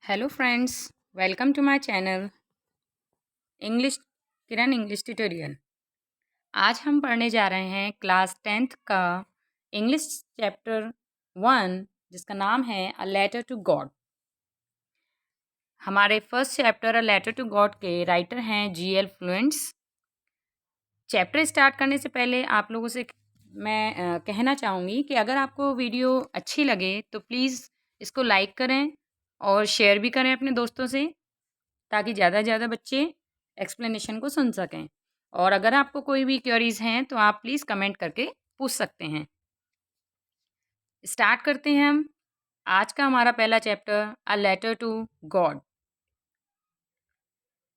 Hello friends, welcome to my channel English Kiran English tutorial. आज हम पढ़ने जा रहे हैं क्लास 10th का इंग्लिश चैप्टर 1, जिसका नाम है अ लेटर टू गॉड। हमारे first chapter a letter to God के राइटर हैं G.L. फ्लुएंट्स। चैप्टर स्टार्ट करने से पहले आप लोगों से मैं कहना चाहूँगी कि अगर आपको वीडियो अच्छी लगे तो प्लीज़ इसको लाइक करें और शेयर भी करें अपने दोस्तों से, ताकि ज़्यादा से ज़्यादा बच्चे एक्सप्लेनेशन को सुन सकें। और अगर आपको कोई भी क्वेरीज हैं तो आप प्लीज़ कमेंट करके पूछ सकते हैं। स्टार्ट करते हैं हम। आज का हमारा पहला chapter a letter to God.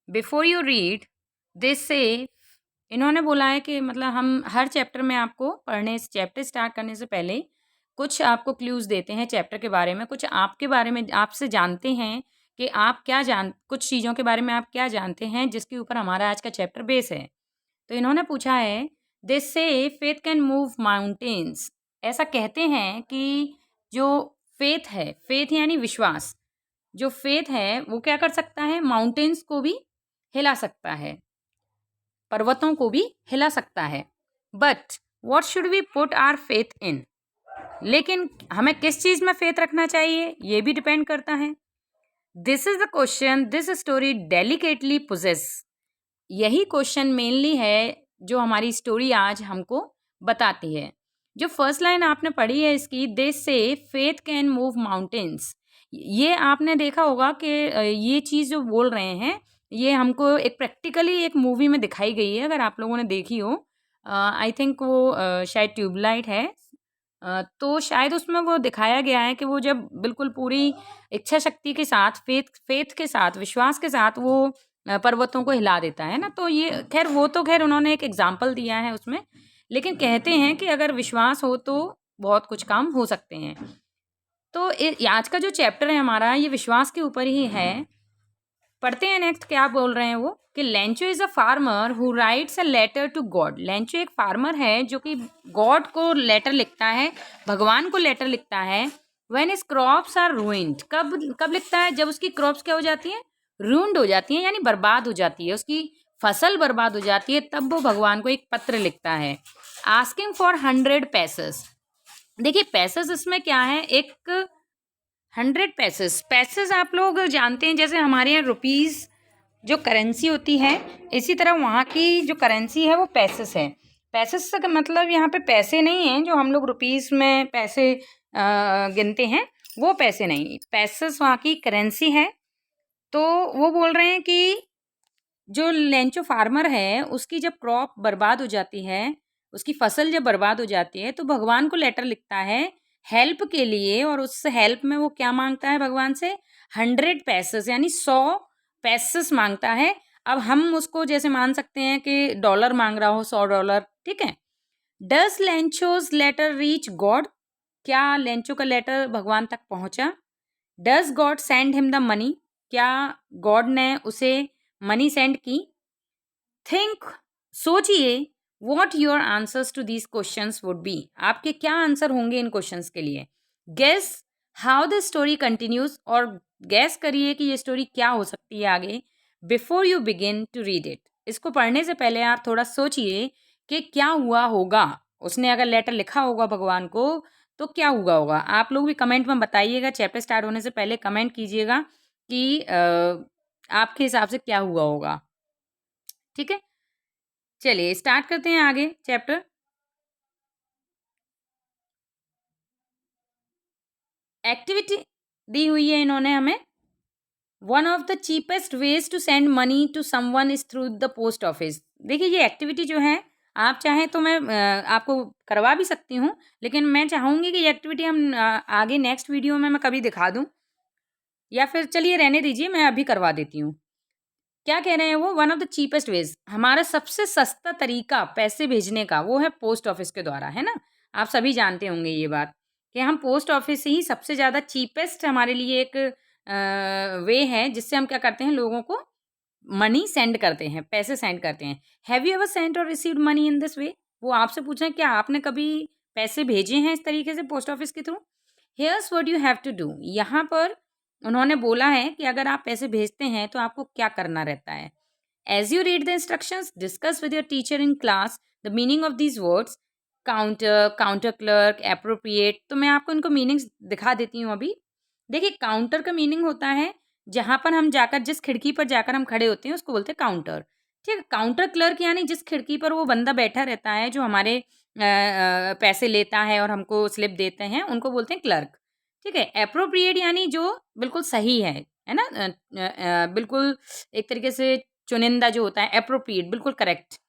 Before you read this से, इन्होंने बोला है कि मतलब हम हर चैप्टर में आपको पढ़ने चैप्टर स्टार्ट करने से पहले कुछ आपको क्लूज़ देते हैं चैप्टर के बारे में, कुछ आपके बारे में आपसे जानते हैं कि आप क्या कुछ चीज़ों के बारे में आप क्या जानते हैं, जिसके ऊपर हमारा आज का चैप्टर बेस है। तो इन्होंने पूछा है, दे से फेथ कैन मूव माउंटेन्स। ऐसा कहते हैं कि जो फेथ है, फेथ यानी विश्वास, जो फेथ है वो क्या कर सकता है, माउंटेन्स को भी हिला सकता है, पर्वतों को भी हिला सकता है। But what should we put our faith in. लेकिन हमें किस चीज़ में फेथ रखना चाहिए ये भी डिपेंड करता है। This is the question this story delicately poses. यही क्वेश्चन मेनली है जो हमारी स्टोरी आज हमको बताती है। जो फर्स्ट लाइन आपने पढ़ी है इसकी, दे से फेथ कैन मूव माउंटेन्स, ये आपने देखा होगा कि ये चीज़ जो बोल रहे हैं ये हमको एक प्रैक्टिकली एक मूवी में दिखाई गई है, अगर आप लोगों ने देखी हो। आई थिंक वो शायद ट्यूबलाइट है। तो शायद उसमें वो दिखाया गया है कि वो जब बिल्कुल पूरी इच्छा शक्ति के साथ, फेथ के साथ, विश्वास के साथ वो पर्वतों को हिला देता है ना। तो ये खैर वो तो खैर उन्होंने एक एग्जाम्पल दिया है उसमें, लेकिन कहते हैं कि अगर विश्वास हो तो बहुत कुछ काम हो सकते हैं। तो आज का जो चैप्टर है हमारा ये विश्वास के ऊपर ही है। पढ़ते हैं नेक्स्ट क्या बोल रहे हैं वो, कि Lencho is a farmer who writes a letter to God. Lencho एक फार्मर है जो कि गॉड को लेटर लिखता है, भगवान को लेटर लिखता है। When his crops are ruined, कब कब लिखता है, जब उसकी क्रॉप्स क्या हो जाती हैं, रूइंड हो जाती हैं, यानी बर्बाद हो जाती है, उसकी फसल बर्बाद हो जाती है, तब वो भगवान को एक पत्र लिखता है, आस्किंग फॉर 100 पैसेस। देखिए पैसेस इसमें क्या है, एक 100 पैसेस, पैसेस आप लोग जानते हैं जैसे हमारे यहाँ रुपीज़ जो करेंसी होती है, इसी तरह वहाँ की जो करेंसी है वो पैसेस है। पैसेस का मतलब यहाँ पे पैसे नहीं हैं जो हम लोग रुपीज़ में पैसे गिनते हैं, वो पैसे नहीं, पैसेस वहाँ की करेंसी है। तो वो बोल रहे हैं कि जो लेंचो फार्मर है उसकी जब क्रॉप बर्बाद हो जाती है, उसकी फसल जब बर्बाद हो जाती है, तो भगवान को लेटर लिखता है हेल्प के लिए, और उस हेल्प में वो क्या मांगता है भगवान से, 100 पैसेस यानी 100 पैसेस मांगता है। अब हम उसको जैसे मान सकते हैं कि डॉलर मांग रहा हो, $100, ठीक है। Does Lencho's letter reach God, क्या लेंचो का लेटर भगवान तक पहुंचा। Does God send him the money, क्या गॉड ने उसे मनी सेंड की। थिंक, सोचिए, what your answers to these questions would be, आपके क्या आंसर होंगे इन क्वेश्चंस के लिए। Guess how the story continues, और गैस करिए कि ये स्टोरी क्या हो सकती है आगे। Before you begin to read it, इसको पढ़ने से पहले आप थोड़ा सोचिए कि क्या हुआ होगा, उसने अगर लेटर लिखा होगा भगवान को तो क्या हुआ होगा। आप लोग भी कमेंट में बताइएगा, चैप्टर स्टार्ट होने से पहले कमेंट कीजिएगा कि आपके हिसाब से क्या हुआ होगा, ठीक है। चलिए स्टार्ट करते हैं आगे चैप्टर। एक्टिविटी दी हुई है इन्होंने हमें, one of the cheapest ways to send money to someone is through the post office. देखिए ये एक्टिविटी जो है, आप चाहें तो मैं आपको करवा भी सकती हूँ, लेकिन मैं चाहूँगी कि ये एक्टिविटी हम आगे नेक्स्ट वीडियो में मैं कभी दिखा दूँ, या फिर चलिए रहने दीजिए, मैं अभी करवा देती हूँ। क्या कह रहे हैं वो, one of the cheapest ways, हमारा सबसे सस्ता तरीका पैसे भेजने का वो है पोस्ट ऑफिस के द्वारा, है ना। आप सभी जानते होंगे ये बात कि हम पोस्ट ऑफिस से ही सबसे ज़्यादा चीपेस्ट हमारे लिए एक वे है जिससे हम क्या करते हैं, लोगों को मनी सेंड करते हैं, पैसे सेंड करते हैं। हैव यू एवर सेंट और received money in this way, वो आपसे पूछ रहे हैं क्या आपने कभी पैसे भेजे हैं इस तरीके से पोस्ट ऑफिस के through. Here's what you have to do, यहाँ पर उन्होंने बोला है कि अगर आप पैसे भेजते हैं तो आपको क्या करना रहता है। As you read the instructions, discuss with your teacher in class the meaning of these words. Counter, counter clerk, appropriate, तो मैं आपको इनको मीनिंग्स दिखा देती हूँ अभी। देखिए, काउंटर का मीनिंग होता है जहाँ पर हम जाकर, जिस खिड़की पर जाकर हम खड़े होते हैं उसको बोलते हैं काउंटर। ठीक है, काउंटर क्लर्क यानी जिस खिड़की पर वो बंदा बैठा रहता है जो हमारे पैसे लेता है और हमको स्लिप देते हैं, उनको बोलते हैं क्लर्क। ठीक है, एप्रोप्रिएट यानी जो बिल्कुल सही है ना, बिल्कुल एक तरीके से चुनिंदा जो होता है, एप्रोप्रिएट बिल्कुल करेक्ट।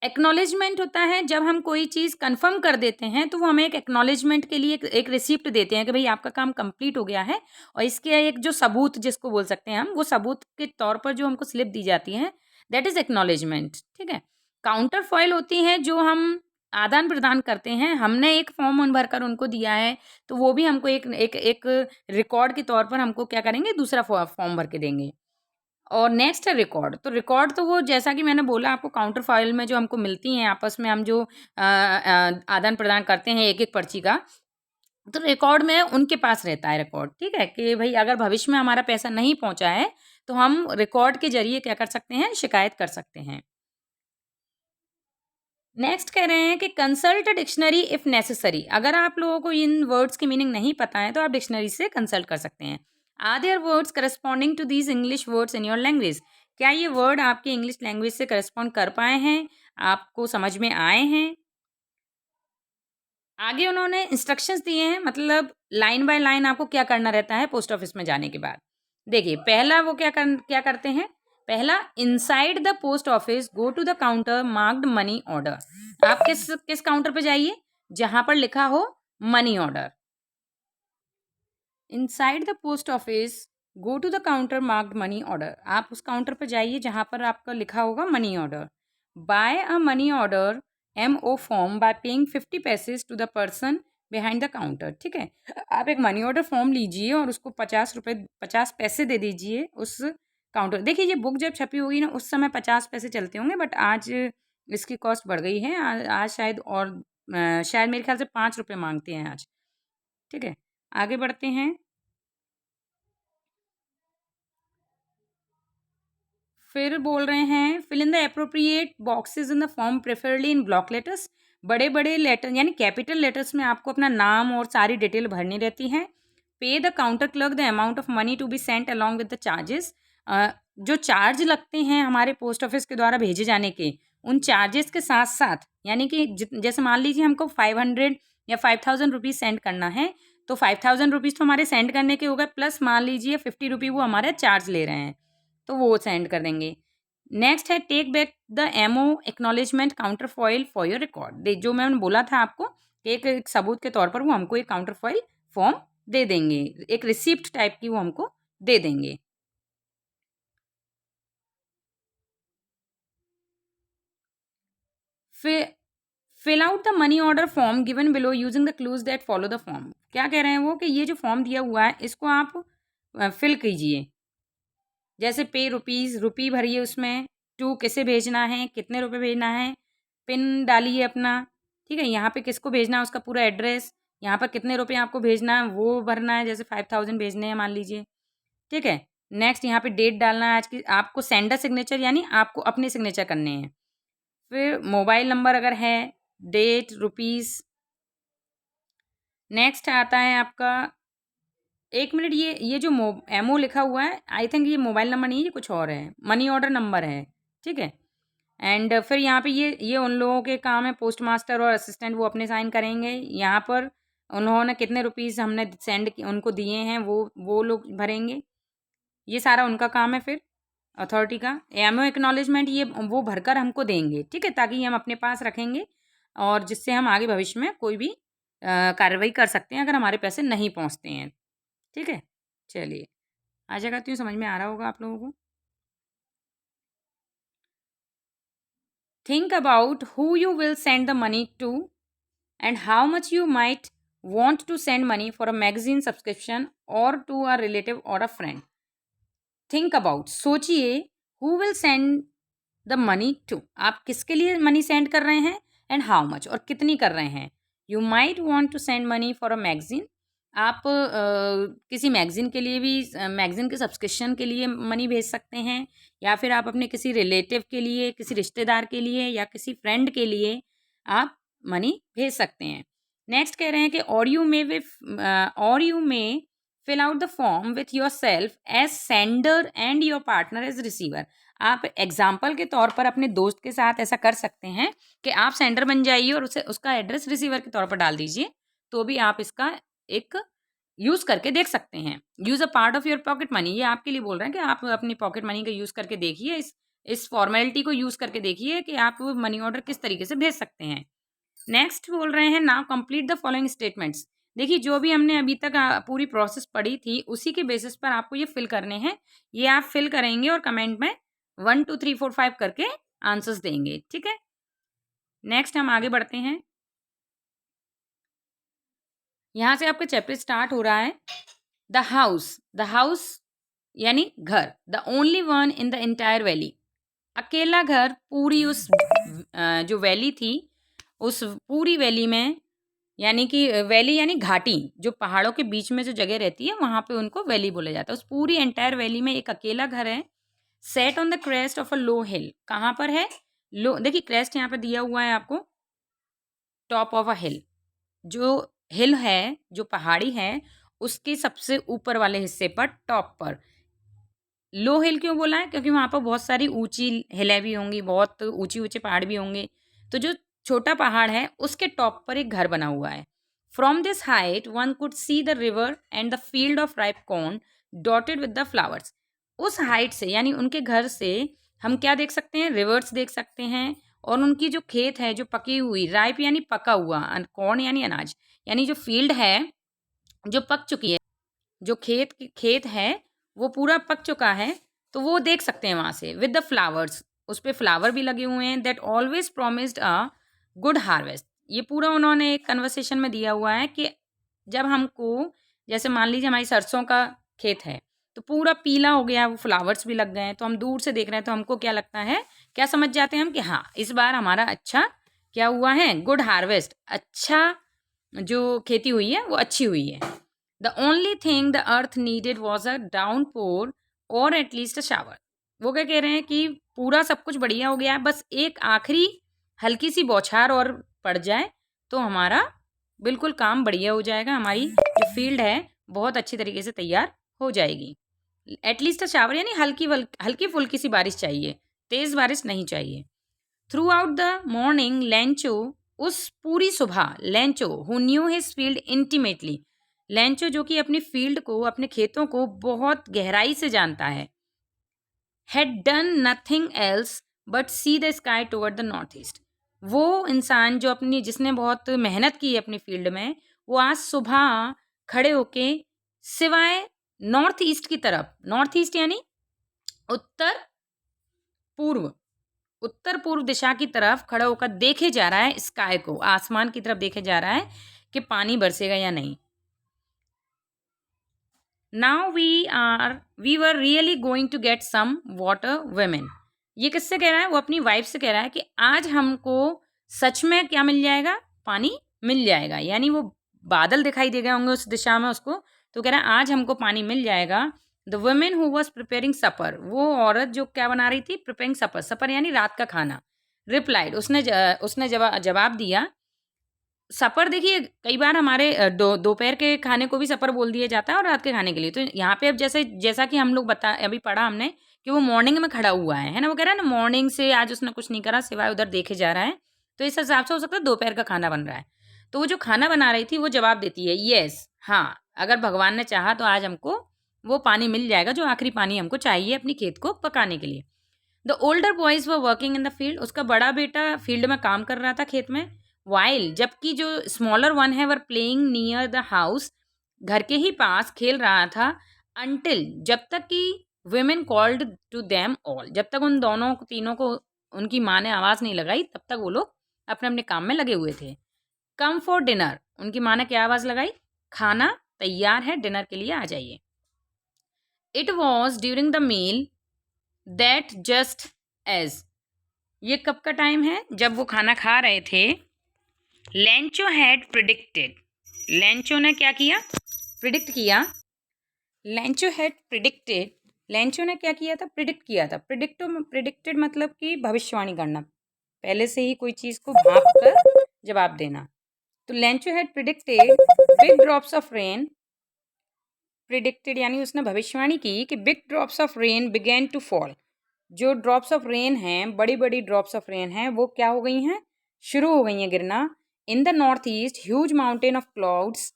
एक्नॉलेजमेंट होता है जब हम कोई चीज़ कंफर्म कर देते हैं तो वो हमें एक एक्नॉलेजमेंट के लिए एक रिसिप्ट देते हैं कि भाई आपका काम कंप्लीट हो गया है, और इसके एक जो सबूत जिसको बोल सकते हैं हम, वो सबूत के तौर पर जो हमको स्लिप दी जाती है, दैट इज़ एक्नॉलेजमेंट। ठीक है, काउंटर फॉइल होती है जो हम आदान प्रदान करते हैं। हमने एक फॉर्म भरकर उनको दिया है तो वो भी हमको एक एक एक रिकॉर्ड के तौर पर हमको क्या करेंगे, दूसरा फॉर्म भर के देंगे। और नेक्स्ट है रिकॉर्ड। तो रिकॉर्ड तो वो जैसा कि मैंने बोला आपको, काउंटर फाइल में जो हमको मिलती हैं आपस में, हम जो आदान प्रदान करते हैं एक एक पर्ची का, तो रिकॉर्ड में उनके पास रहता है रिकॉर्ड। ठीक है, कि भाई अगर भविष्य में हमारा पैसा नहीं पहुंचा है तो हम रिकॉर्ड के जरिए क्या कर सकते हैं, शिकायत कर सकते हैं। नेक्स्ट कह रहे हैं कि कंसल्ट डिक्शनरी इफ़ नेसेसरी। अगर आप लोगों को इन वर्ड्स की मीनिंग नहीं पता है तो आप डिक्शनरी से कंसल्ट कर सकते हैं। Are there words corresponding to these English words in your language. क्या ये वर्ड आपके इंग्लिश लैंग्वेज से करस्पॉन्ड कर पाए हैं, आपको समझ में आए हैं। आगे उन्होंने इंस्ट्रक्शंस दिए हैं, मतलब लाइन बाय लाइन आपको क्या करना रहता है पोस्ट ऑफिस में जाने के बाद। देखिए, पहला वो क्या करते हैं। पहला, inside the post office go to the counter marked money order. आप किस किस काउंटर पे जाइए, जहां पर लिखा हो money order. Inside the post office go to the counter marked money order. आप उस काउंटर पर जाइए जहां पर आपका लिखा होगा money order. By a money order MO form by paying 50 पैसेज to the person behind the counter. ठीक है, आप एक मनी ऑर्डर फॉर्म लीजिए और उसको 50 पैसे दे दीजिए उस काउंटर। देखिए, ये बुक जब छपी होगी ना, उस समय 50 पैसे चलते होंगे, बट आज इसकी कॉस्ट बढ़ गई है। आज शायद, और शायद मेरे ख्याल से 5 रुपये मांगते हैं आज। ठीक है, आगे बढ़ते हैं। फिर बोल रहे हैं, fill in the appropriate boxes in the form preferably in block letters. बड़े बड़े लेटर यानी कैपिटल लेटर्स में आपको अपना नाम और सारी डिटेल भरनी रहती है। Pay the counter clerk the amount of money to be sent along with the charges. जो चार्ज लगते हैं हमारे पोस्ट ऑफिस के द्वारा भेजे जाने के, उन चार्जेस के साथ साथ, यानी कि जैसे मान लीजिए हमको 500 या 5000 रुपीज़ सेंड करना है, तो 5000 रुपीज़ तो हमारे सेंड करने के हो गए, प्लस मान लीजिए 50 रुपये वो हमारे चार्ज ले रहे हैं, तो वो सेंड कर देंगे। नेक्स्ट है, take back the MO acknowledgement counterfoil for your record. दे जो मैंने बोला था आपको, एक सबूत के तौर पर वो हमको एक काउंटर फॉइल फॉर्म दे देंगे, एक रिसिप्ट टाइप की वो हमको दे देंगे। Fill out the money order form given below using the clues that follow the form. क्या कह रहे हैं वो, कि ये जो फॉर्म दिया हुआ है इसको आप फिल कीजिए। जैसे पे रुपीज़, रुपी भरिए उसमें, टू किसे भेजना है, कितने रुपए भेजना है, पिन डालिए अपना। ठीक है, यहाँ पे किसको भेजना है उसका पूरा एड्रेस, यहाँ पर कितने रुपए आपको भेजना है वो भरना है, जैसे 5000 भेजने हैं मान लीजिए। ठीक है, नेक्स्ट यहाँ पे डेट डालना है आज की, आपको सेंडर सिग्नेचर यानी आपको अपने सिग्नेचर करने हैं। फिर मोबाइल नंबर अगर है, डेट, रुपीज़। नेक्स्ट आता है आपका, एक मिनट, ये जो MO लिखा हुआ है, आई थिंक ये मोबाइल नंबर नहीं है, ये कुछ और है, मनी ऑर्डर नंबर है। ठीक है, एंड फिर यहाँ पे ये उन लोगों के काम है, पोस्ट मास्टर और असिस्टेंट, वो अपने साइन करेंगे। यहाँ पर उन्होंने कितने रुपीज़ हमने सेंड उनको दिए हैं वो लोग भरेंगे, ये सारा उनका काम है। फिर अथॉरिटी का MO एक्नॉलेजमेंट, ये वो भरकर हमको देंगे। ठीक है, ताकि हम अपने पास रखेंगे और जिससे हम आगे भविष्य में कोई भी कार्रवाई कर सकते हैं अगर हमारे पैसे नहीं पहुँचते हैं। ठीक है, चलिए, आशा करती हूँ समझ में आ रहा होगा आप लोगों को। Think about who you will send the money to and how much you might want to send money for a magazine subscription or to a relative or a friend. Think about, सोचिए, who will send the money to, आप किसके लिए money send कर रहे हैं, and how much, और कितनी कर रहे हैं। You might want to send money for a magazine, आप किसी मैगज़ीन के लिए भी मैगज़ीन के सब्सक्रिप्शन के लिए मनी भेज सकते हैं, या फिर आप अपने किसी रिलेटिव के लिए, किसी रिश्तेदार के लिए या किसी फ्रेंड के लिए आप मनी भेज सकते हैं। नेक्स्ट कह रहे हैं कि और you may fill out the form with yourself as sender and your partner as receiver. आप एग्जाम्पल के तौर पर अपने दोस्त के साथ ऐसा कर सकते हैं कि आप सेंडर बन जाइए और उसे उसका एड्रेस रिसीवर के तौर पर डाल दीजिए, तो भी आप इसका एक यूज़ करके देख सकते हैं। Use a part of your pocket money, ये आपके लिए बोल रहे हैं कि आप अपनी पॉकेट मनी का यूज़ करके देखिए, इस फॉर्मेलिटी को यूज़ करके देखिए कि आप मनी ऑर्डर किस तरीके से भेज सकते हैं। नेक्स्ट बोल रहे हैं now complete the following statements. देखिए जो भी हमने अभी तक पूरी प्रोसेस पढ़ी थी उसी के बेसिस पर आपको ये फिल करने हैं। ये आप फिल करेंगे और कमेंट में 1 2 3 4 5 करके आंसर्स देंगे, ठीक है। नेक्स्ट हम आगे बढ़ते हैं। यहाँ से आपका चैप्टर स्टार्ट हो रहा है। द हाउस यानी घर, the only one in the entire valley, अकेला घर पूरी उस जो वैली थी उस पूरी वैली में, यानी कि वैली यानी घाटी, जो पहाड़ों के बीच में जो जगह रहती है वहाँ पे उनको वैली बोला जाता है। उस पूरी एंटायर वैली में एक अकेला घर है, set on the crest of a low hill. कहाँ पर है? लो, देखिए क्रेस्ट यहाँ पे दिया हुआ है आपको, टॉप ऑफ अ हिल। जो हिल है, जो पहाड़ी है, उसके सबसे ऊपर वाले हिस्से पर, टॉप पर। लो हिल क्यों बोला है? क्योंकि वहाँ पर बहुत सारी ऊंची हिलें भी होंगी, बहुत ऊंचे ऊंचे पहाड़ भी होंगे। तो जो छोटा पहाड़ है उसके टॉप पर एक घर बना हुआ है। From this height one could see the river and the field of ripe corn dotted with the flowers. उस हाइट से यानी उनके घर से हम क्या देख सकते हैं? रिवर्स देख सकते हैं, और उनकी जो खेत है जो पकी हुई, राइप यानी पका हुआ, कॉर्न यानी अनाज, यानी जो फील्ड है जो पक चुकी है, जो खेत है वो पूरा पक चुका है, तो वो देख सकते हैं वहाँ से। विद द फ्लावर्स, उस पे फ्लावर भी लगे हुए हैं। That always promised a good harvest. ये पूरा उन्होंने एक कन्वर्सेशन में दिया हुआ है कि जब हमको, जैसे मान लीजिए हमारी सरसों का खेत है तो पूरा पीला हो गया, वो फ्लावर्स भी लग गए हैं, तो हम दूर से देख रहे हैं तो हमको क्या लगता है, क्या समझ जाते हैं हम कि हाँ इस बार हमारा अच्छा क्या हुआ है, गुड हार्वेस्ट, अच्छा जो खेती हुई है वो अच्छी हुई है। The only thing the earth needed was a downpour or at least a shower. वो क्या कह रहे हैं कि पूरा सब कुछ बढ़िया हो गया है, बस एक आखिरी हल्की सी बौछार और पड़ जाए तो हमारा बिल्कुल काम बढ़िया हो जाएगा, हमारी जो फील्ड है बहुत अच्छी तरीके से तैयार हो जाएगी। एटलीस्ट अ शावर यानी हल्की फुल्की सी बारिश चाहिए, तेज़ बारिश नहीं चाहिए। Through out the morning Lencho, उस पूरी सुबह, Lencho who knew his field intimately, Lencho जो कि अपनी फील्ड को, अपने खेतों को बहुत गहराई से जानता है, had done nothing else but see the sky toward the north east. वो इंसान जो अपनी, जिसने बहुत मेहनत की है अपनी फील्ड में, वो आज सुबह खड़े होके सिवाय नॉर्थ ईस्ट की तरफ, नॉर्थ ईस्ट यानी उत्तर पूर्व, उत्तर पूर्व दिशा की तरफ खड़ा होकर देखे जा रहा है, स्काई को, आसमान की तरफ देखे जा रहा है कि पानी बरसेगा या नहीं। Now we were really going to get some water women. ये किससे कह रहा है? वो अपनी वाइफ से कह रहा है कि आज हमको सच में क्या मिल जाएगा? पानी मिल जाएगा, यानी वो बादल दिखाई दे गए होंगे उस दिशा में उसको, तो कह रहा है आज हमको पानी मिल जाएगा। The women who was preparing supper, वो औरत जो क्या बना रही थी? प्रिपेयरिंग सपर, सपर यानी रात का खाना। रिप्लाइड, उसने जवाब दिया। सपर देखिए कई बार हमारे दोपहर के खाने को भी सपर बोल दिया जाता है और रात के खाने के लिए। तो यहाँ पे अब जैसा कि हम लोग अभी पढ़ा हमने कि वो मॉर्निंग में खड़ा हुआ है ना, वो कह रहा है ना मॉर्निंग से आज उसने कुछ नहीं करा सिवाय उधर देखे जा रहा है, तो इस हिसाब से हो सकता है दोपहर का खाना बन रहा है। तो वो जो खाना बना रही थी वो जवाब देती है, यस, हाँ, अगर भगवान ने चाहा तो आज हमको वो पानी मिल जाएगा जो आखिरी पानी हमको चाहिए अपनी खेत को पकाने के लिए। The older boys were working in the field, उसका बड़ा बेटा फील्ड में काम कर रहा था खेत में। वाइल, जबकि जो स्मॉलर वन है were playing near the house, घर के ही पास खेल रहा था। अंटिल, जब तक कि women called to them all, जब तक उन दोनों तीनों को उनकी माँ ने आवाज़ नहीं लगाई तब तक वो लोग अपने अपने काम में लगे हुए थे। कम फॉर डिनर, उनकी माँ ने क्या आवाज़ लगाई? खाना तैयार है, डिनर के लिए आ जाइए। It was during the meal that just as, ये कब का टाइम है? जब वो खाना खा रहे थे। लेंचो हैड प्रिडिक्टेड, लेंचो ने क्या किया? प्रिडिक्ट किया। लेंचो हैड प्रिडिक्टेड, लेंचो ने क्या किया था, प्रिडिक्ट किया था। प्रिडिक्टेड मतलब कि भविष्यवाणी करना, पहले से ही कोई चीज़ को भाप कर जवाब देना। तो Lencho had predicted big drops of rain, predicted यानी उसने भविष्यवाणी की कि big drops of rain began to fall, जो ड्रॉप्स ऑफ रेन हैं, बड़ी बड़ी ड्रॉप्स ऑफ रेन हैं, वो क्या हो गई हैं, शुरू हो गई हैं गिरना। In the north east huge mountain of clouds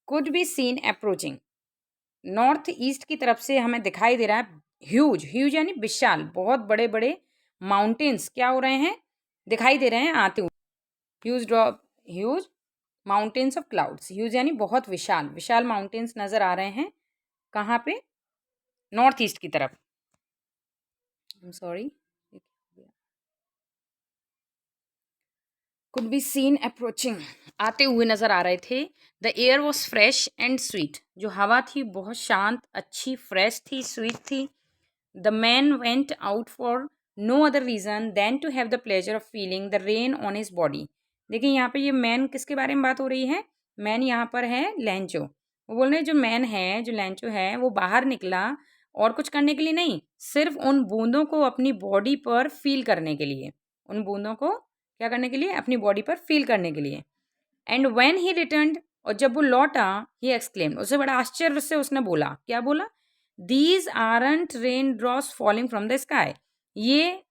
could be seen approaching, north east की तरफ से हमें दिखाई दे रहा है ह्यूज, ह्यूज यानी विशाल, बहुत बड़े बड़े माउंटेन्स क्या हो रहे हैं, दिखाई दे रहे हैं आते हुए। Huge drop, huge mountains of clouds, huge यानी बहुत विशाल, विशाल माउंटेन्स नज़र आ रहे हैं कहाँ पे, नॉर्थ ईस्ट की तरफ। I am sorry, could be seen approaching, आते हुए नज़र आ रहे थे। The air was fresh and sweet, जो हवा थी बहुत शांत, अच्छी, फ्रेश थी, स्वीट थी। The man went out for no other reason than to have the pleasure of feeling the rain on his body. देखिए यहाँ पे ये मैन किसके बारे में बात हो रही है, मैन यहाँ पर है लेंचो। वो बोल रहे हैं जो मैन है, जो लेंचो है, वो बाहर निकला और कुछ करने के लिए नहीं, सिर्फ उन बूंदों को अपनी बॉडी पर फील करने के लिए, उन बूंदों को क्या करने के लिए, अपनी बॉडी पर फील करने के लिए। एंड व्हेन ही रिटर्न्ड, और जब वो लौटा, ही एक्सक्लेम्ड, उसे बड़ा आश्चर्य से उसने बोला, क्या बोला, these aren't rain drops falling from the sky, ये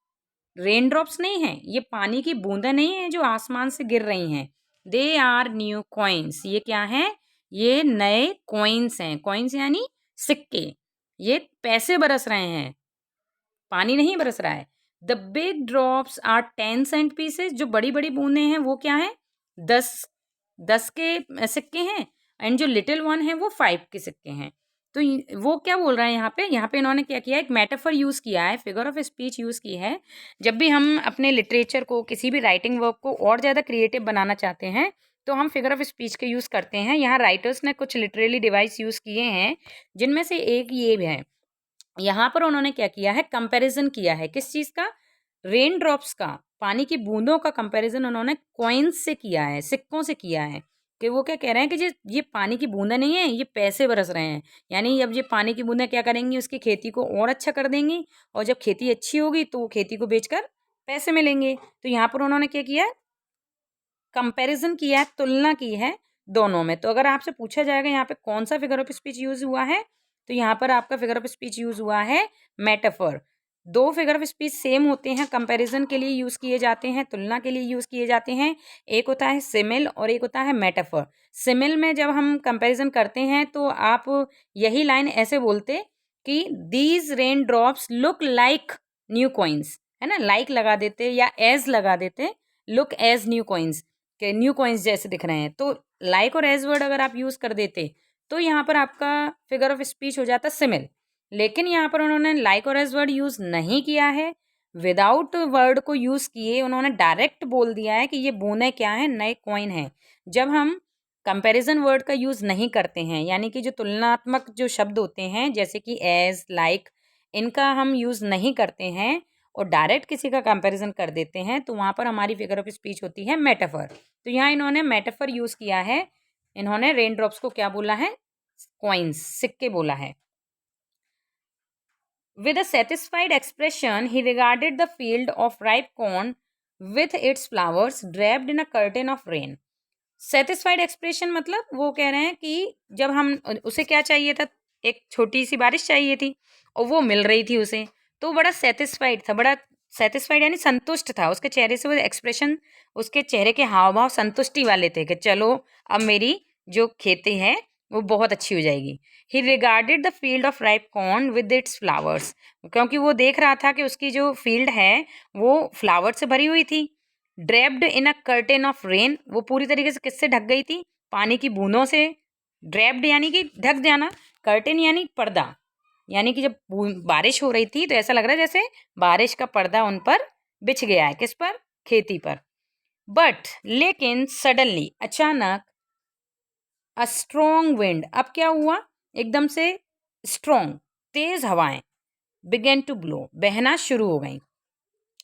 रेन ड्रॉप्स नहीं हैं, ये पानी की बूंदें नहीं हैं जो आसमान से गिर रही हैं, दे आर न्यू कॉइन्स, ये क्या हैं, ये नए कॉइन्स हैं, कॉइन्स यानी सिक्के, ये पैसे बरस रहे हैं, पानी नहीं बरस रहा है। The big drops are 10 cent pieces, जो बड़ी बड़ी बूंदें हैं वो क्या है, 10 के सिक्के हैं, एंड जो लिटिल वन है वो 5 के सिक्के हैं। तो वो क्या बोल रहा है यहाँ पे इन्होंने क्या किया, एक मेटाफर यूज़ किया है, फिगर ऑफ स्पीच यूज़ की है। जब भी हम अपने लिटरेचर को, किसी भी राइटिंग वर्क को और ज़्यादा क्रिएटिव बनाना चाहते हैं तो हम फिगर ऑफ स्पीच के यूज़ करते हैं। यहाँ राइटर्स ने कुछ लिटरेली डिवाइस यूज़ किए हैं, जिनमें से एक ये भी है। यहाँ पर उन्होंने क्या किया है, कंपैरिजन किया है, किस चीज़ का, रेन ड्रॉप्स का, पानी की बूंदों का कंपैरिजन उन्होंने कॉइन्स से किया है, सिक्कों से किया है। कि वो क्या कह रहे हैं कि ये पानी की बूंदें नहीं है, ये पैसे बरस रहे हैं, यानी अब ये पानी की बूंदें क्या करेंगी, उसकी खेती को और अच्छा कर देंगी, और जब खेती अच्छी होगी तो वो खेती को बेचकर पैसे मिलेंगे। तो यहाँ पर उन्होंने क्या किया है, कंपैरिजन किया है, तुलना की है दोनों में। तो अगर आपसे पूछा जाएगा यहाँ पे कौन सा फिगर ऑफ स्पीच यूज़ हुआ है, तो यहाँ पर आपका फिगर ऑफ स्पीच यूज़ हुआ है मेटाफर। दो फिगर ऑफ स्पीच सेम होते हैं, कंपैरिजन के लिए यूज़ किए जाते हैं, तुलना के लिए यूज़ किए जाते हैं। एक होता है सिमिल और एक होता है मेटाफर। सिमिल में जब हम कंपैरिजन करते हैं तो आप यही लाइन ऐसे बोलते कि these rain drops look like new coins, है ना, लाइक लगा देते या एज लगा देते, लुक एज न्यू कॉइन्स, के न्यू कॉइन्स जैसे दिख रहे हैं। तो लाइक और एज वर्ड अगर आप यूज़ कर देते तो यहाँ पर आपका फिगर ऑफ स्पीच हो जाता सिमिल। लेकिन यहाँ पर उन्होंने लाइक और एज वर्ड यूज़ नहीं किया है, विदाउट वर्ड को यूज़ किए उन्होंने डायरेक्ट बोल दिया है कि ये बूंदें क्या हैं, नए कॉइन हैं। जब हम कंपैरिजन वर्ड का यूज़ नहीं करते हैं, यानी कि जो तुलनात्मक जो शब्द होते हैं जैसे कि एज, लाइक, इनका हम यूज़ नहीं करते हैं और डायरेक्ट किसी का कंपैरिजन कर देते हैं, तो वहाँ पर हमारी फिगर ऑफ स्पीच होती है मेटाफर। तो यहाँ इन्होंने मेटाफर यूज़ किया है, इन्होंने रेन ड्रॉप्स को क्या बोला है, कॉइन्स, सिक्के बोला है। With a satisfied expression, he regarded the field of ripe corn with its flowers draped in a curtain of rain. Satisfied expression मतलब वो कह रहे हैं कि जब हम, उसे क्या चाहिए था, एक छोटी सी बारिश चाहिए थी और वो मिल रही थी उसे, तो बड़ा सेटिस्फाइड था, बड़ा सेटिस्फाइड यानी संतुष्ट था, उसके चेहरे से वो एक्सप्रेशन, उसके चेहरे के हाव भाव संतुष्टि वाले थे कि चलो अब मेरी जो खेती है वो बहुत अच्छी हो जाएगी। ही regarded the field of ripe corn with its flowers, क्योंकि वो देख रहा था कि उसकी जो फील्ड है वो फ्लावर से भरी हुई थी। Draped in a curtain of rain, वो पूरी तरीके से किससे ढक गई थी, पानी की बूंदों से। ड्रेप्ड यानी कि ढक जाना, कर्टेन यानी पर्दा, यानी कि जब बारिश हो रही थी तो ऐसा लग रहा है जैसे बारिश का पर्दा उन पर बिछ गया है, किस पर, खेती पर। बट लेकिन सडनली, अचानक, अ स्ट्रॉन्ग विंड, अब क्या हुआ, एकदम से स्ट्रॉन्ग, तेज हवाएं, बिगेन टू ब्लो, बहना शुरू हो गई।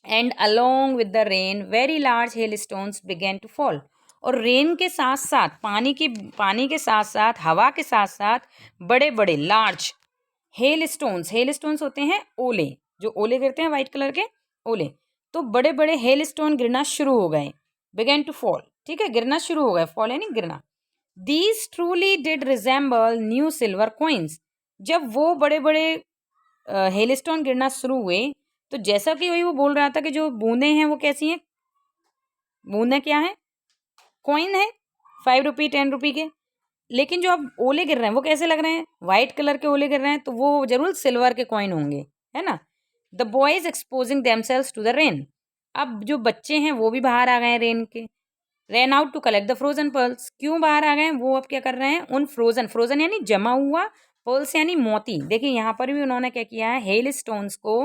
And along with the rain very large hail stones began to fall, और रेन के साथ साथ पानी के साथ साथ हवा के साथ साथ बड़े बड़े लार्ज हेल स्टोन्स होते हैं ओले, जो ओले गिरते हैं वाइट कलर के ओले, तो बड़े बड़े हेल स्टोन गिरना शुरू हो गए, बिगेन टू फॉल, ठीक है, गिरना शुरू हो गए, फॉल यानी गिरना। These truly did resemble new silver coins, जब वो बड़े बड़े हेलस्टोन गिरना शुरू हुए तो जैसा कि वही वो बोल रहा था कि जो बूंदें हैं वो कैसी हैं, बूंदें क्या हैं, कॉइन है, 5 रुपये 10 रुपये के, लेकिन जो अब ओले गिर रहे हैं वो कैसे लग रहे हैं, वाइट कलर के ओले गिर रहे हैं, तो वो जरूर सिल्वर के कॉइन होंगे, है ना। The boys exposing themselves to the rain, अब जो बच्चे हैं वो भी बाहर आ गए हैं रेन के, ran out to collect the frozen pearls, क्यों बाहर आ गए, वो अब क्या कर रहे हैं, उन फ्रोजन यानी जमा हुआ, पर्ल्स यानी मोती, देखिए यहाँ पर भी उन्होंने क्या किया है, हेल स्टोन्स को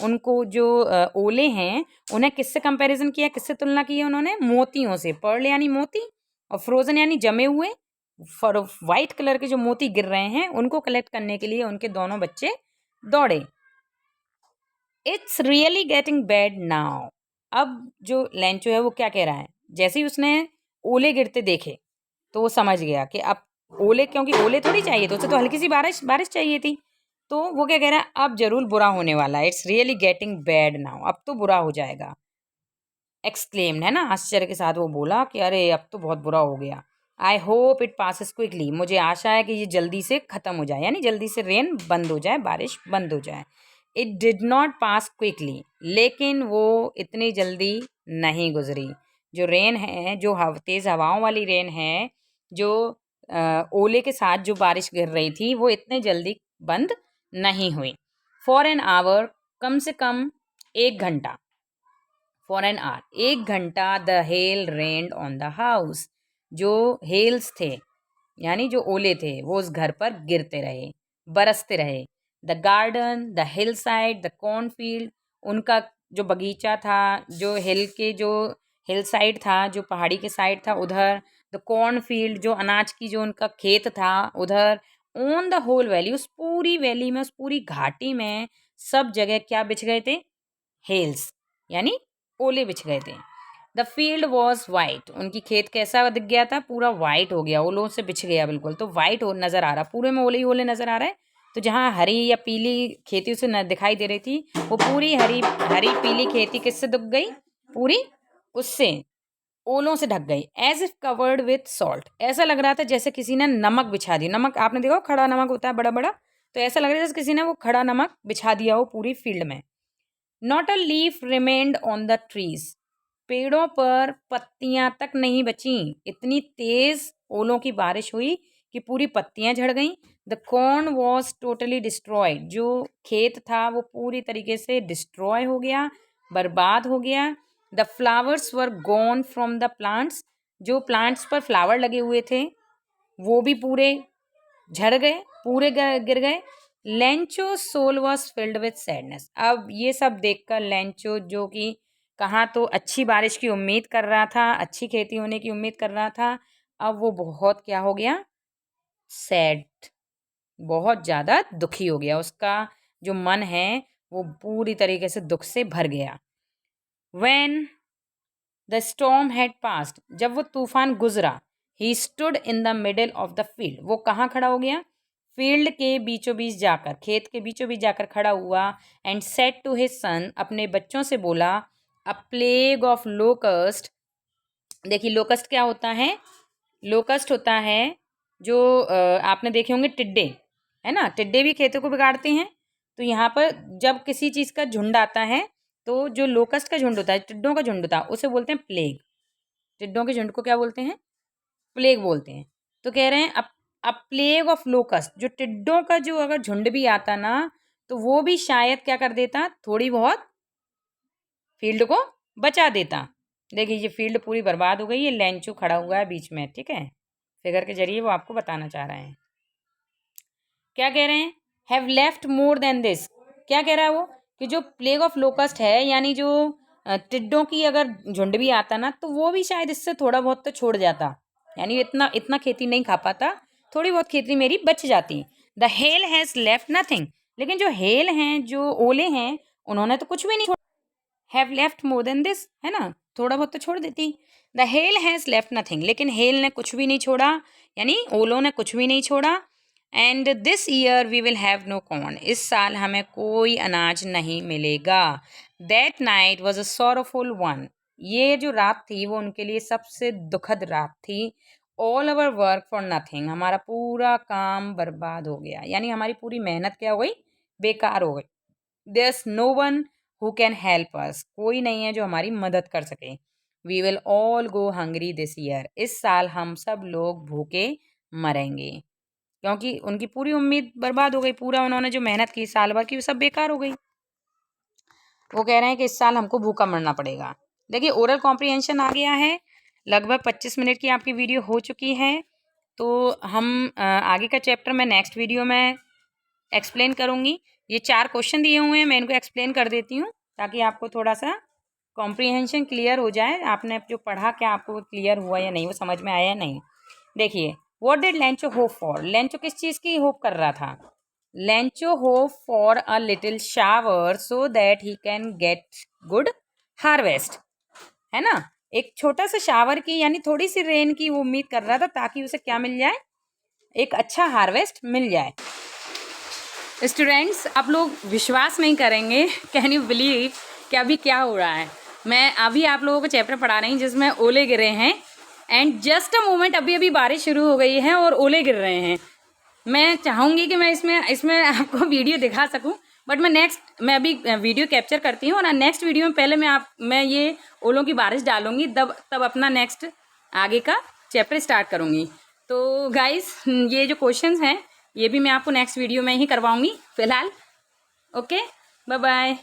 उनको जो ओले हैं उन्हें किससे कंपैरिजन किया, किससे तुलना की है उन्होंने, मोतियों से, पर्ल यानी मोती और फ्रोजन यानी जमे हुए, वाइट कलर के जो मोती गिर रहे हैं उनको कलेक्ट करने के लिए उनके दोनों बच्चे दौड़े। It's really getting bad now, अब जो लेंचो है वो क्या कह रहा है, जैसे ही उसने ओले गिरते देखे तो वो समझ गया कि अब ओले, क्योंकि ओले थोड़ी चाहिए तो उसे तो हल्की सी बारिश चाहिए थी, तो वो क्या कह रहा है, अब जरूर बुरा होने वाला है, it's really getting bad now, अब तो बुरा हो जाएगा, एक्सक्लेम्ड, है ना, आश्चर्य के साथ वो बोला कि अरे अब तो बहुत बुरा हो गया। I hope it passes quickly, मुझे आशा है कि ये जल्दी से ख़त्म हो जाए, यानी जल्दी से रेन बंद हो जाए, बारिश बंद हो जाए। It did not pass quickly, लेकिन वो इतनी जल्दी नहीं गुजरी, जो रेन है, जो तेज़ हवाओं वाली रेन है, जो ओले के साथ जो बारिश गिर रही थी वो इतने जल्दी बंद नहीं हुई। फॉर एन आवर, कम से कम 1 घंटा, फॉर एन आवर 1 घंटा, the hell rained on the house, जो हेल्स थे यानी जो ओले थे वो उस घर पर गिरते रहे, बरसते रहे। The garden, the hill side, the cornfield, उनका जो बगीचा था, जो हिल साइड था, जो पहाड़ी के साइड था उधर, द कॉर्नफील्ड, जो अनाज की जो उनका खेत था उधर, ऑन द होल वैली, उस पूरी वैली में, उस पूरी घाटी में सब जगह क्या बिछ गए थे, हेल्स यानी ओले बिछ गए थे। द फील्ड वॉज वाइट, उनकी खेत कैसा दिख गया था, पूरा वाइट हो गया, ओलों से बिछ गया बिल्कुल, तो वाइट हो नज़र आ रहा, पूरे में ओले ही ओले नज़र आ रहा है, तो जहाँ हरी या पीली खेती उसे न दिखाई दे रही थी, वो पूरी हरी पीली खेती किससे ढक गई, पूरी उससे ओलों से ढक गई। As if covered with salt, ऐसा लग रहा था जैसे किसी ने नमक बिछा दी, नमक आपने देखा खड़ा नमक होता है बड़ा बड़ा, तो ऐसा लग रहा है जैसे किसी ने वो खड़ा नमक बिछा दिया हो पूरी फील्ड में। Not a leaf remained on the trees, पेड़ों पर पत्तियां तक नहीं बची, इतनी तेज ओलों की बारिश हुई कि पूरी पत्तियां झड़ गईं। The corn was totally destroyed, जो खेत था वो पूरी तरीके से डिस्ट्रॉय हो गया, बर्बाद हो गया। The flowers were gone from the plants, जो प्लांट्स पर फ्लावर लगे हुए थे वो भी पूरे झड़ गए, पूरे गिर गए। Lencho soul was filled with sadness, अब ये सब देखकर लेंचो, जो कि कहाँ तो अच्छी बारिश की उम्मीद कर रहा था, अच्छी खेती होने की उम्मीद कर रहा था, अब वो बहुत क्या हो गया, सैड, बहुत ज़्यादा दुखी हो गया, उसका जो मन है वो पूरी तरीके से दुख से भर गया। When the storm had passed, जब वो तूफान गुजरा, he stood in the middle of the field, वो कहाँ खड़ा हो गया, फील्ड के बीचों बीच जाकर, खेत के बीचों बीच जाकर खड़ा हुआ। And said to his son, अपने बच्चों से बोला, अ प्लेग ऑफ लोकस्ट, देखिए लोकस्ट क्या होता है, लोकस्ट होता है जो आपने देखे होंगे टिड्डे, है ना, टिड्डे भी खेतों को बिगाड़ते हैं, तो यहाँ पर जब किसी चीज़ का झुंड आता है तो जो लोकस्ट का झुंड होता है, टिड्डों का झुंड होता है, उसे बोलते हैं प्लेग, टिड्डों के झुंड को क्या बोलते हैं, प्लेग बोलते हैं। तो कह रहे हैं अब प्लेग ऑफ लोकस्ट, जो टिड्डों का जो अगर झुंड भी आता ना तो वो भी शायद क्या कर देता, थोड़ी बहुत फील्ड को बचा देता। देखिए ये फील्ड पूरी बर्बाद हो गई, ये लेंचू खड़ा हुआ है बीच में, ठीक है, फिगर के जरिए वो आपको बताना चाह रहे हैं। क्या कह रहे हैं, have left more than this, क्या कह रहा है वो, कि जो प्लेग ऑफ लोकस्ट है यानी जो टिड्डों की अगर झुंड भी आता ना तो वो भी शायद इससे थोड़ा बहुत तो छोड़ जाता, यानी इतना खेती नहीं खा पाता, थोड़ी बहुत खेती मेरी बच जाती। The hell has left nothing, लेकिन जो हेल हैं, जो ओले हैं, उन्होंने तो कुछ भी नहीं छोड़ा, have left more than this, है ना, थोड़ा बहुत तो छोड़ देती। The hell has left nothing, लेकिन हेल ने कुछ भी नहीं छोड़ा, यानी ओलों ने कुछ भी नहीं छोड़ा। And this year we will have no corn, इस साल हमें कोई अनाज नहीं मिलेगा। That night was a sorrowful one, ये जो रात थी वो उनके लिए सबसे दुखद रात थी। All our work for nothing, हमारा पूरा काम बर्बाद हो गया, यानी हमारी पूरी मेहनत क्या हो गई, बेकार हो गई। There's no one who can help us, कोई नहीं है जो हमारी मदद कर सके। We will all go hungry this year, इस साल हम सब लोग भूखे मरेंगे, क्योंकि उनकी पूरी उम्मीद बर्बाद हो गई, पूरा उन्होंने जो मेहनत की साल भर की वो सब बेकार हो गई। वो कह रहे हैं कि इस साल हमको भूखा मरना पड़ेगा। देखिए ओरल कॉम्प्रिहेंशन आ गया है, लगभग 25 मिनट की आपकी वीडियो हो चुकी है। तो हम आगे का चैप्टर मैं नेक्स्ट वीडियो में एक्सप्लेन करूँगी। ये 4 क्वेश्चन दिए हुए हैं, मैं इनको एक्सप्लेन कर देती हूँ ताकि आपको थोड़ा सा कॉम्प्रिहेंशन क्लियर हो जाए, आपने जो पढ़ा क्या आपको वो क्लियर हुआ या नहीं, वो समझ में आया या नहीं। देखिए, what did Lencho hope for, Lencho किस चीज़ की होप कर रहा था? Lencho hope for a little shower so that he can get good harvest, है ना? एक छोटा सा शावर की यानी थोड़ी सी रेन की वो उम्मीद कर रहा था ताकि उसे क्या मिल जाए, एक अच्छा हार्वेस्ट मिल जाए। स्टूडेंट्स, आप लोग विश्वास नहीं करेंगे, कैन यू बिलीव कि अभी क्या हो रहा है। मैं अभी आप लोगों को चैप्टर पढ़ा रही हूँ जिसमें ओले गिर रहे हैं, एंड जस्ट अ मोमेंट अभी अभी बारिश शुरू हो गई है और ओले गिर रहे हैं। मैं चाहूँगी कि मैं इसमें आपको वीडियो दिखा सकूँ, बट मैं अभी वीडियो कैप्चर करती हूँ और नेक्स्ट वीडियो में पहले मैं ये ओलों की बारिश डालूँगी, तब अपना नेक्स्ट आगे का चैप्टर स्टार्ट करूँगी। तो गाइस, ये जो क्वेश्चंस हैं ये भी मैं आपको नेक्स्ट वीडियो में ही करवाऊँगी फ़िलहाल। Okay, bye bye.